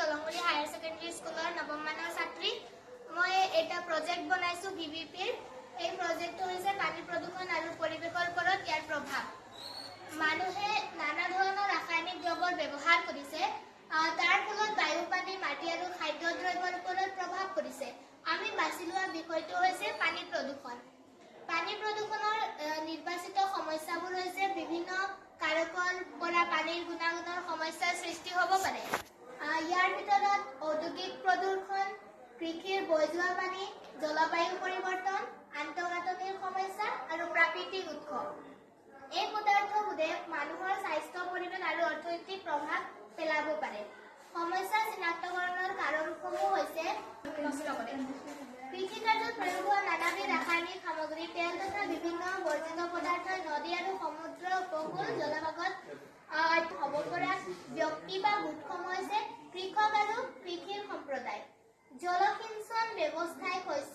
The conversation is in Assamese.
দলংগুৰি হায়াৰ ছেকেণ্ডাৰী স্কুলৰ নৱম মানৰ ছাত্ৰী। মই এটা প্ৰজেক্ট বনাইছো ভিভিপিৰ। এই প্ৰজেক্টটো হৈছে পানী প্ৰদূষণ আৰু পৰিৱেশৰ ওপৰত ইয়াৰ প্ৰভাৱ। মানুহে নানা ধৰণৰ ৰাসায়নিক দ্ৰব্যৰ ব্যৱহাৰ কৰিছে। তাৰ ফলত বায়ু, পানী, মাটি আৰু খাদ্যদ্ৰব্যৰ ওপৰত প্ৰভাৱ পৰিছে। আমি বাছি লোৱা বিষয়টো হৈছে পানী প্ৰদূষণ। পানী প্ৰদূষণৰ নিৰ্বাচিত সমস্যাবোৰ হৈছে বিভিন্ন কাৰকৰ পৰা পানীৰ গুণাগুণৰ সমস্যাৰ সৃষ্টি হ'ব পাৰে। ইয়াৰ ভিতৰত ঔদ্যোগিক প্ৰদূষণ, কৃষিৰ বৈ যোৱা পানী, জলবায়ু পৰিৱৰ্তন, আন্তঃগাঁথনিৰ সমস্যা আৰু প্ৰাকৃতিক উৎস। এই পদাৰ্থবোৰে মানুহৰ স্বাস্থ্য, পৰিৱেশ আৰু অৰ্থনৈতিক প্ৰভাৱ পেলাব পাৰে। সমস্যা চিনাক্তকৰণৰ কাৰণসমূহ হৈছে কৃষিকাৰ্যত প্ৰয়োগ হোৱা নানাবিধ ৰাসায়নিক সামগ্ৰী, তেল তথা বিভিন্ন বৰ্জিত পদাৰ্থই নদী আৰু সমুদ্ৰ উপকূল জলভাগত হ'ব পৰা ব্যক্তি বা গোটসমূহ হৈছে কৃষক আৰু কৃষিৰ সম্প্ৰদায়। জলসিঞ্চন ব্যৱস্থাই শস্য